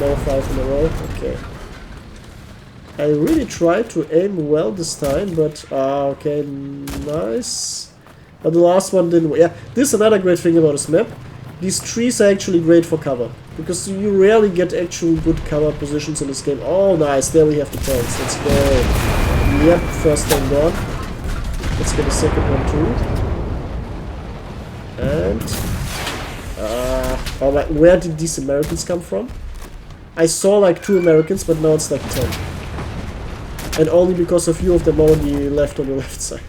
No, 5 in a row. Okay. I really tried to aim well this time, but okay, nice. But the last one didn't work. Yeah, this is another great thing about this map. These trees are actually great for cover, because you rarely get actual good cover positions in this game. Oh, nice. There we have the tanks. Let's go. Yep, first one gone. Let's get a second one too. And oh my, where did these Americans come from? I saw like 2 Americans, but now it's like 10. And only because a few of them already left on the left side.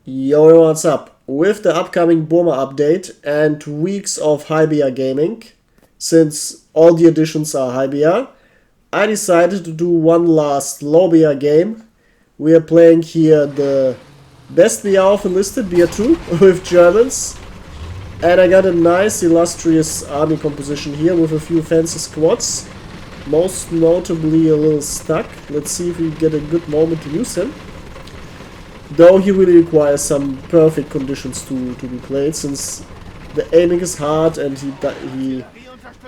Yo, what's up? With the upcoming Bomber update and weeks of high BR gaming, since all the editions are high BR, I decided to do one last low BR game. We are playing here the best BR of Enlisted, BR2 with Germans. And I got a nice illustrious army composition here with a few fancy squads. Most notably a little stuck. Let's see if we get a good moment to use him. Though he really requires some perfect conditions to be played, since the aiming is hard and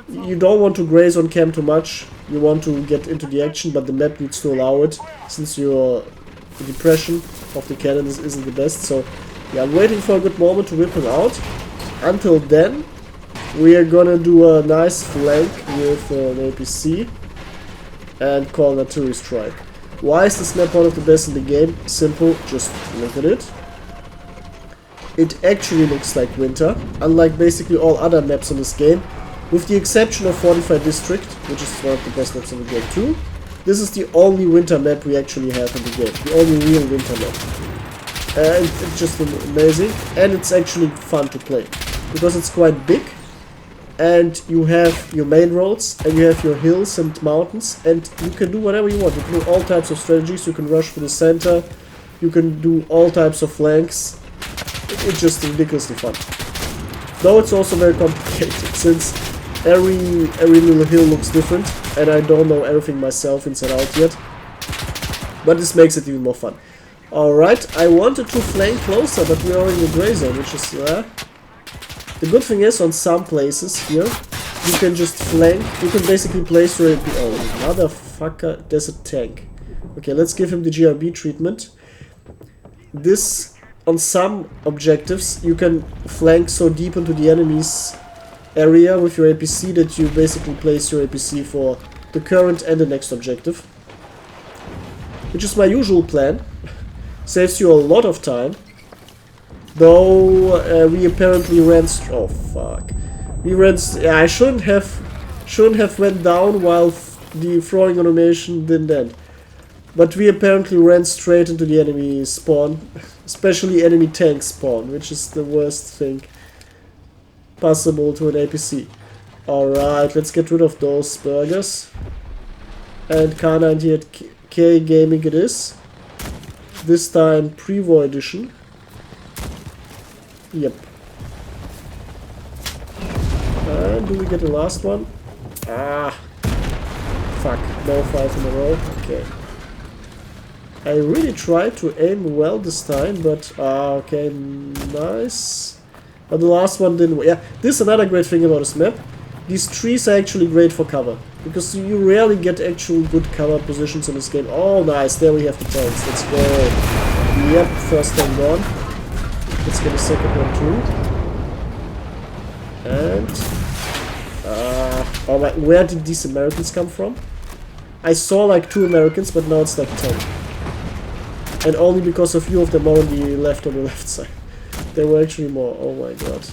you don't want to graze on camp too much. You want to get into the action, but the map needs to allow it, since your depression of the cannon isn't the best. So yeah, I'm waiting for a good moment to whip him out. Until then, we are gonna do a nice flank with an APC and call an artillery strike. Why is this map one of the best in the game? Simple, just look at it. It actually looks like winter, unlike basically all other maps in this game, with the exception of Fortified District, which is one of the best maps in the game too. This is the only winter map we actually have in the game, the only real winter map. And it's just amazing, and it's actually fun to play, because it's quite big, and you have your main roads, and you have your hills and mountains, and you can do whatever you want. You can do all types of strategies. You can rush to the center, you can do all types of flanks. It's just ridiculously fun. Though it's also very complicated, since every little hill looks different, and I don't know everything myself inside out yet. But this makes it even more fun. Alright, I wanted to flank closer, but we're already in the gray zone, which is the good thing is, on some places here, you can just flank. You can basically place your AP. Oh, motherfucker, there's a tank. Okay, let's give him the GRB treatment. This, on some objectives, you can flank so deep into the enemy's area with your APC that you basically place your APC for the current and the next objective. Which is my usual plan. Saves you a lot of time. Though we apparently ran. Oh fuck! We ran. Yeah, I shouldn't have went down while the throwing animation didn't end. But we apparently ran straight into the enemy spawn, especially enemy tank spawn, which is the worst thing possible to an APC. All right, let's get rid of those burgers. And K98K gaming it is. This time Prevo edition. Yep. And do we get the last one? Ah. Fuck. No, 5 in a row. Okay. I really tried to aim well this time, but okay, nice. But the last one didn't work. Yeah, this is another great thing about this map. These trees are actually great for cover, because you rarely get actual good cover positions in this game. Oh, nice. There we have the tanks. Let's go. Yep, first one gone. Let's get a second one too. And oh my, where did these Americans come from? I saw like 2 Americans, but now it's like 10. And only because a few of them already left on the left side. There were actually more. Oh my god.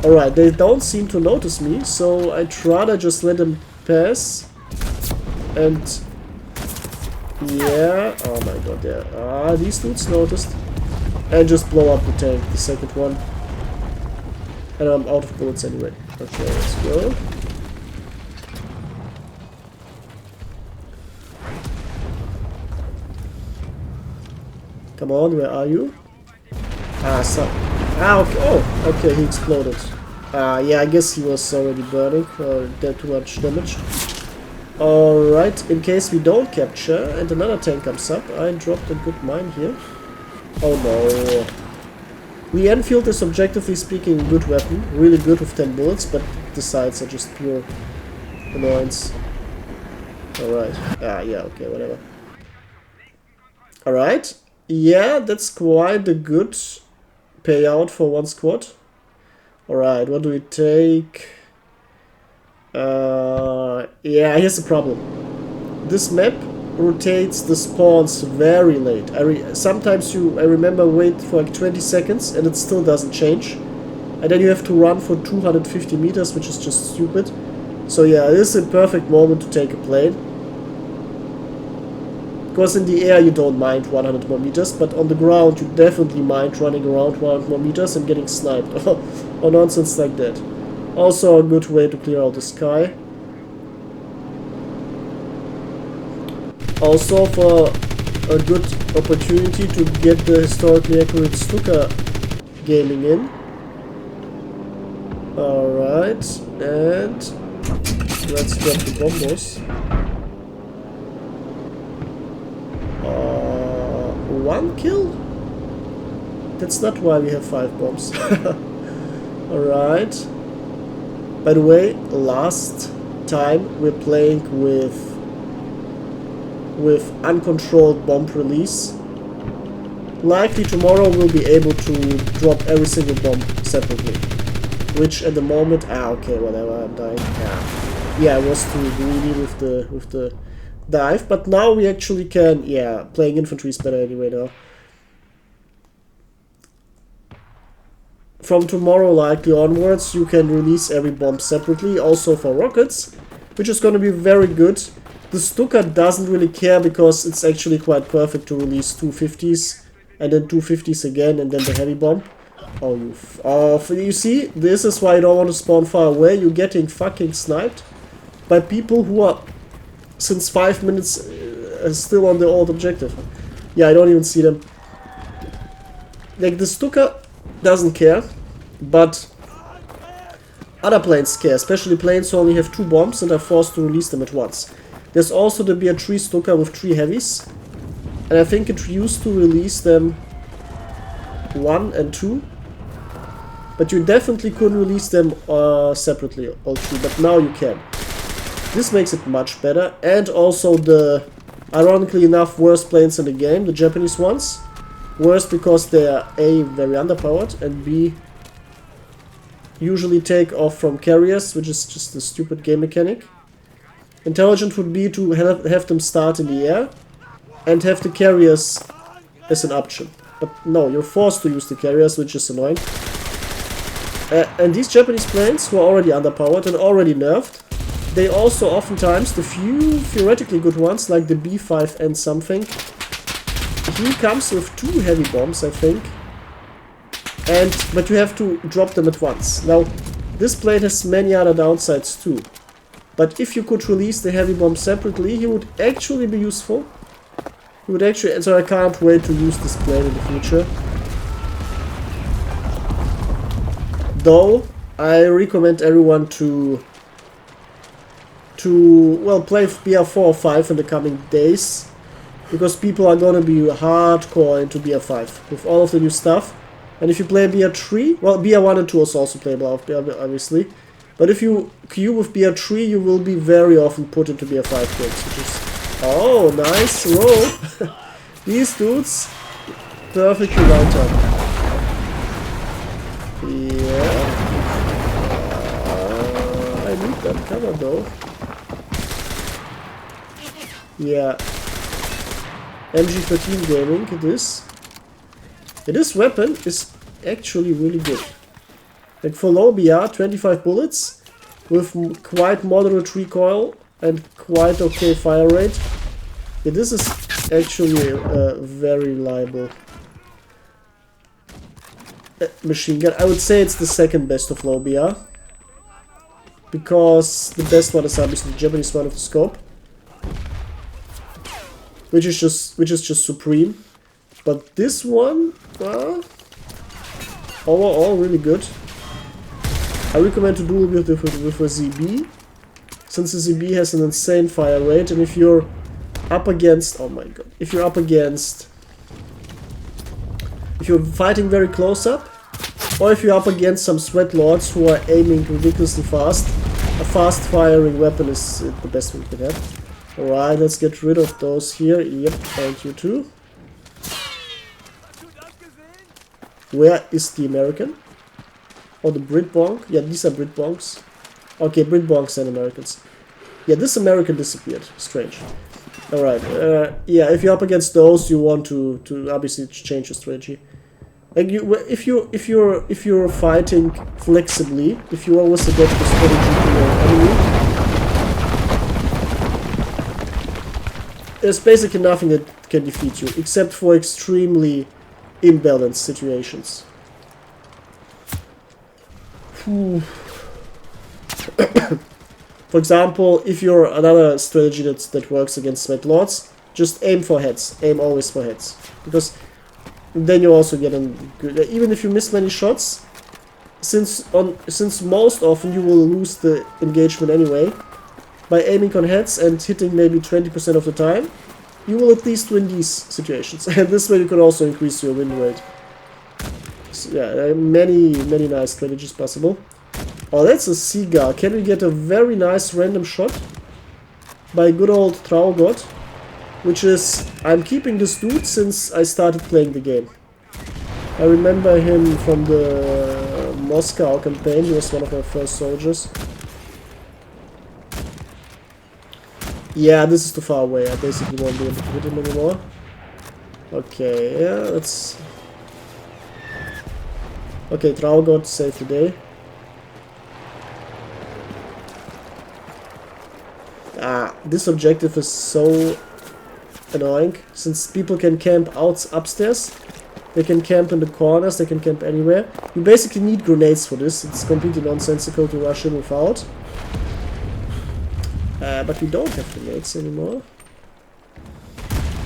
Alright, they don't seem to notice me, so I'd rather just let them pass. And yeah, oh my god, yeah. These dudes noticed. And just blow up the tank, the second one. And I'm out of bullets anyway. Okay, let's go. Come on, where are you? Okay. Oh, okay, he exploded. Yeah, I guess he was already burning, or did too much damage. Alright, in case we don't capture and another tank comes up, I dropped a good mine here. Oh no. The Enfield is objectively speaking a good weapon, really good with 10 bullets, but the sights are just pure annoyance. Alright. Ah, yeah, okay, whatever. Alright. Yeah, that's quite a good payout for one squad. Alright, what do we take? Yeah, here's the problem. This map rotates the spawns very late. Sometimes I remember wait for like 20 seconds and it still doesn't change. And then you have to run for 250 meters, which is just stupid. So yeah, this is a perfect moment to take a plane. Because in the air you don't mind 100 more meters, but on the ground you definitely mind running around 100 more meters and getting sniped or nonsense like that. Also a good way to clear out the sky. Also for a good opportunity to get the historically accurate Stuka gaming in. Alright, and let's drop the bombos. One kill? That's not why we have 5 bombs. Alright. By the way, last time we're playing with uncontrolled bomb release. Likely tomorrow we'll be able to drop every single bomb separately. Which at the moment, okay, whatever, I'm dying. Yeah, I was too greedy with the dive, but now we actually can, yeah, playing infantry is better anyway now. From tomorrow likely onwards you can release every bomb separately, also for rockets, which is going to be very good. The Stuka doesn't really care because it's actually quite perfect to release 250s and then 250s again and then the heavy bomb. You see, this is why you don't want to spawn far away. You're getting fucking sniped by people who are since 5 minutes still on the old objective. Yeah, I don't even see them. Like, the Stuka doesn't care, but other planes care, especially planes who only have 2 bombs and are forced to release them at once. There's also the BR2 Stuka with 3 heavies, and I think it used to release them 1 and 2, but you definitely couldn't release them separately, all 3, but now you can. This makes it much better, and also the, ironically enough, worst planes in the game, the Japanese ones. Worst because they are A, very underpowered, and B, usually take off from carriers, which is just a stupid game mechanic. Intelligent would be to have them start in the air and have the carriers as an option. But no, you're forced to use the carriers, which is annoying. And these Japanese planes, who are already underpowered and already nerfed, they also oftentimes, the few theoretically good ones, like the B5 and something, he comes with 2 heavy bombs, I think. But you have to drop them at once. Now, this plane has many other downsides too. But if you could release the heavy bomb separately, he would actually be useful. He would actually, so I can't wait to use this plane in the future. Though, I recommend everyone to well, play BR4 or 5 in the coming days. Because people are gonna be hardcore into BR5 with all of the new stuff. And if you play BR3, well, BR1 and 2 is also playable, obviously. But if you queue with BR3, you will be very often put into BR5 games, which is... Oh, nice roll! These dudes, perfectly round up. Yeah. I need that cover though. Yeah. MG13 gaming, it is. This weapon is actually really good. Like for low BR, 25 bullets with quite moderate recoil and quite okay fire rate. Yeah, this is actually a very reliable machine gun. I would say it's the second best of low BR. Because the best one is obviously the Japanese one of the scope. Which is just supreme. But this one, overall really good. I recommend to duel with a ZB, since the ZB has an insane fire rate, and if you're up against, oh my god, if you're fighting very close up, Or if you're up against some sweat lords who are aiming ridiculously fast, a fast firing weapon is the best we can have. Alright, let's get rid of those here. Yep, thank you too. Where is the American? Oh, the Brit Bonk? Yeah, these are Brit Bonks. Okay, Brit Bonks and Americans. Yeah, this American disappeared. Strange. Alright, yeah, if you're up against those, you want to obviously change your strategy. Like if you're fighting flexibly, if you always adapt the strategy to your enemy, there's basically nothing that can defeat you, except for extremely imbalanced situations. For example, if you're another strategy that works against sweat lords, just aim for heads. Aim always for heads, because then you also get a good. Even if you miss many shots, since most often you will lose the engagement anyway, by aiming on heads and hitting maybe 20% of the time, you will at least win these situations. And this way you can also increase your win rate. So yeah, many nice strategies possible. Oh, that's a Seagull. Can we get a very nice random shot by good old Traugott? Which is, I'm keeping this dude since I started playing the game. I remember him from the Moscow campaign. He was one of my first soldiers. Yeah, this is too far away. I basically won't be able to hit him anymore. Okay, yeah, let's... Okay, Traugott saved the day. Ah, this objective is so annoying, since people can camp upstairs, they can camp in the corners, they can camp anywhere. You basically need grenades for this. It's completely nonsensical to rush in without. But we don't have grenades anymore.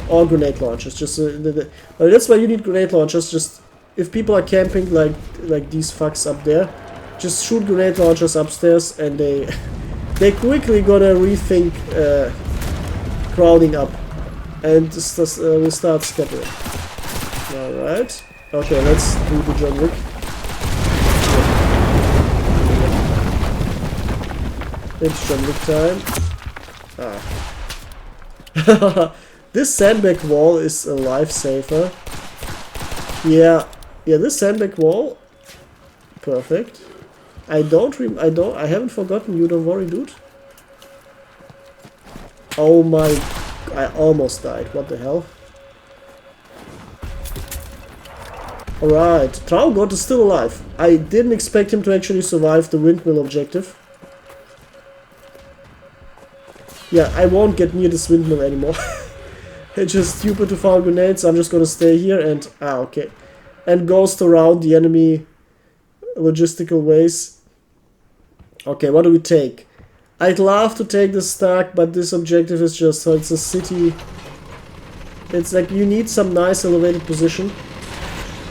Or grenade launchers. Just that's why you need grenade launchers. Just if people are camping like these fucks up there, just shoot grenade launchers upstairs, and they quickly gonna rethink crowding up, and we'll start scattering. Alright. Okay, let's do the John Wick. It's John Wick time. Ah. This sandbag wall is a lifesaver. Yeah, this sandbag wall. Perfect. I haven't forgotten you, don't worry, dude. Oh my, I almost died. What the hell? Alright, Traugott is still alive. I didn't expect him to actually survive the windmill objective. Yeah, I won't get near this windmill anymore. It's just stupid to fire grenades. I'm just gonna stay here and... Ah, okay. And ghost around the enemy logistical ways. Okay, what do we take? I'd love to take the stack, but this objective is just... So it's a city. It's like you need some nice elevated position.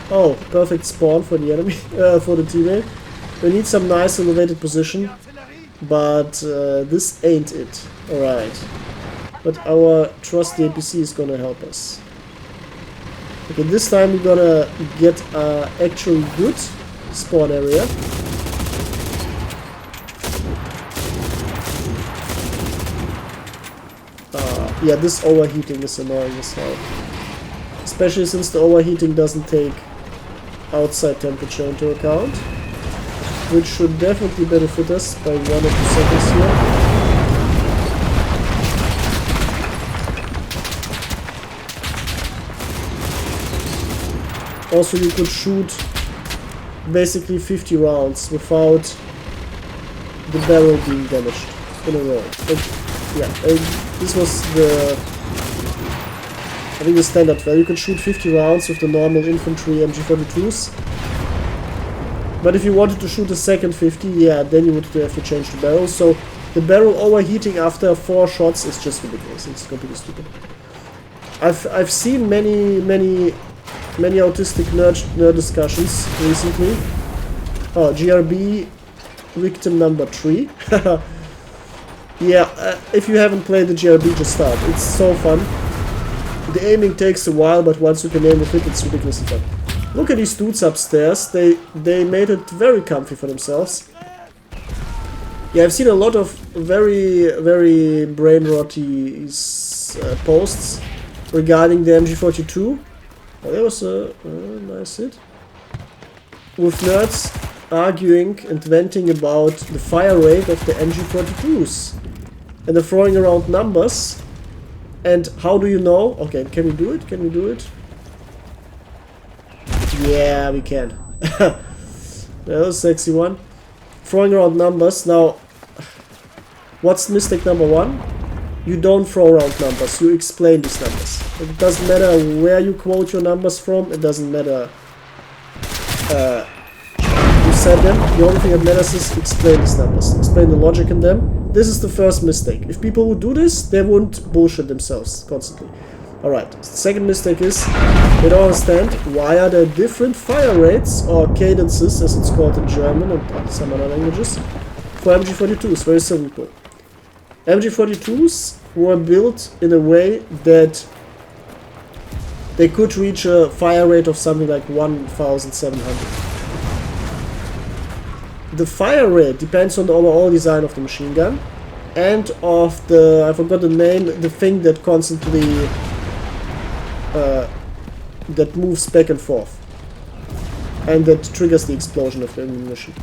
Oh, perfect spawn for the enemy, for the teammate. We need some nice elevated position. But this ain't it. Alright. But our trusty APC is gonna help us. Okay, this time we're gonna get actually good spawn area. Yeah, this overheating is annoying as hell. Especially since the overheating doesn't take outside temperature into account. Which should definitely benefit us by 1 or 2 seconds here. Also, you could shoot basically 50 rounds without the barrel being damaged in a row. This was I think the standard value. You could shoot 50 rounds with the normal infantry MG42s. But if you wanted to shoot a second 50, yeah, then you would have to change the barrel. So the barrel overheating after 4 shots is just ridiculous. It's completely stupid. I've seen many autistic nerd discussions recently. Oh, GRB victim number 3. Yeah, if you haven't played the GRB, just start. It's so fun. The aiming takes a while, but once you can aim with it, it's ridiculously fun. Look at these dudes upstairs. They made it very comfy for themselves. Yeah, I've seen a lot of very brain-rotty posts regarding the MG42. Oh, that was a nice hit. With nerds arguing and venting about the fire rate of the MG42s. And they're throwing around numbers. And how do you know? Okay, can we do it? Can we do it? Yeah, we can. That was a sexy one. Throwing around numbers. Now, what's mistake number one? You don't throw around numbers. You explain these numbers. It doesn't matter where you quote your numbers from. It doesn't matter you said them. The only thing that matters is explain these numbers. Explain the logic in them. This is the first mistake. If people would do this, they wouldn't bullshit themselves constantly. Alright, the second mistake is they don't understand why are there different fire rates or cadences, as it's called in German and some other languages, for MG42s. Very simple. MG42s were built in a way that they could reach a fire rate of something like 1,700. The fire rate depends on the overall design of the machine gun and of the, I forgot the name, the thing that constantly that moves back and forth and that triggers the explosion of the ammunition.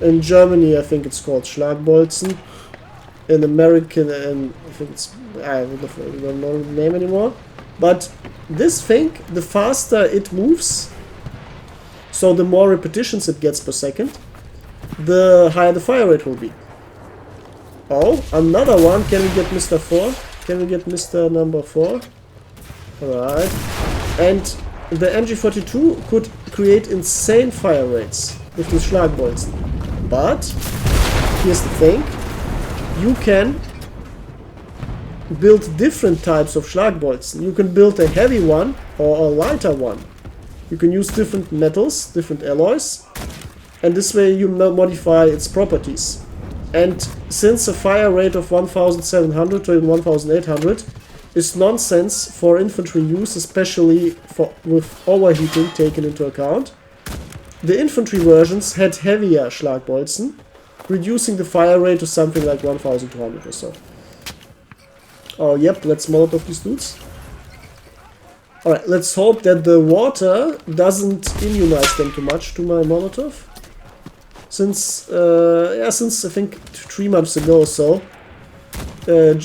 In Germany I think it's called Schlagbolzen. In American, and I think it's, I don't know the name anymore. But this thing, the faster it moves, so the more repetitions it gets per second, the higher the fire rate will be. Oh, another one. Can we get Mr. 4? Can we get Mr. number 4? Alright. And the MG42 could create insane fire rates with the Schlagbolzen. But, here's the thing. You can build different types of Schlagbolzen. You can build a heavy one or a lighter one. You can use different metals, different alloys, and this way you modify its properties. And since a fire rate of 1,700 to 1,800 is nonsense for infantry use, especially with overheating taken into account, the infantry versions had heavier Schlagbolzen, reducing the fire rate to something like 1,200 or so. Oh, yep, let's Molotov these dudes. Alright, let's hope that the water doesn't immunize them too much to my Molotov. Since I think 3 months ago or so,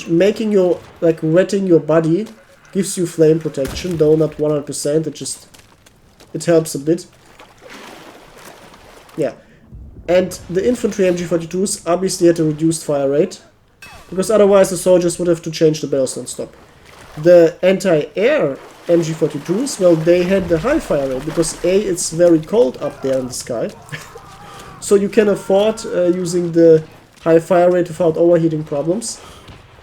making your, like, wetting your body gives you flame protection, though not 100%, it helps a bit. Yeah. And the infantry MG42s obviously had a reduced fire rate, because otherwise the soldiers would have to change the barrels non-stop. The anti-air MG42s, well, they had the high fire rate, because A, it's very cold up there in the sky, so you can afford using the high fire rate without overheating problems,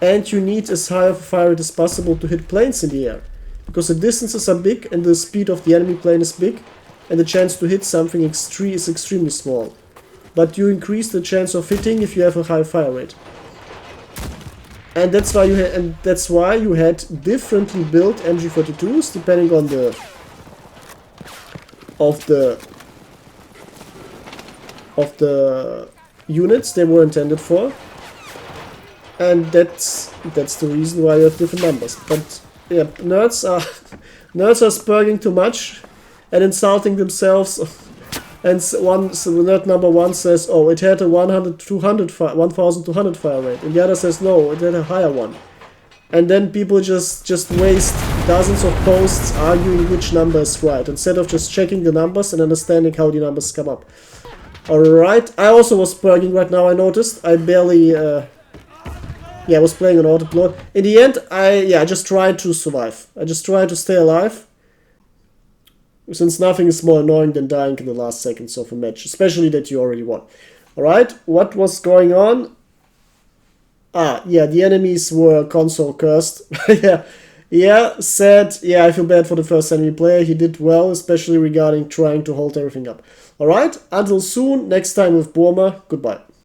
and you need as high of a fire rate as possible to hit planes in the air, because the distances are big and the speed of the enemy plane is big, and the chance to hit something is extremely small. But you increase the chance of hitting if you have a high fire rate. And that's why you had differently built MG42s depending on the units they were intended for. And that's the reason why you have different numbers. But yeah, nerds are spurging too much and insulting themselves. And nerd number 1 says, oh, it had a 1,200 fire rate. And the other says, no, it had a higher one. And then people just waste dozens of posts arguing which number is right, instead of just checking the numbers and understanding how the numbers come up. Alright, I also was spurging right now, I noticed. I barely, I was playing on autopilot. In the end, I just tried to survive. I just tried to stay alive. Since nothing is more annoying than dying in the last seconds of a match, especially that you already won. Alright, what was going on? The enemies were console cursed. Sad. Yeah, I feel bad for the first enemy player. He did well, especially regarding trying to hold everything up. Alright, until soon, next time with Burma. Goodbye.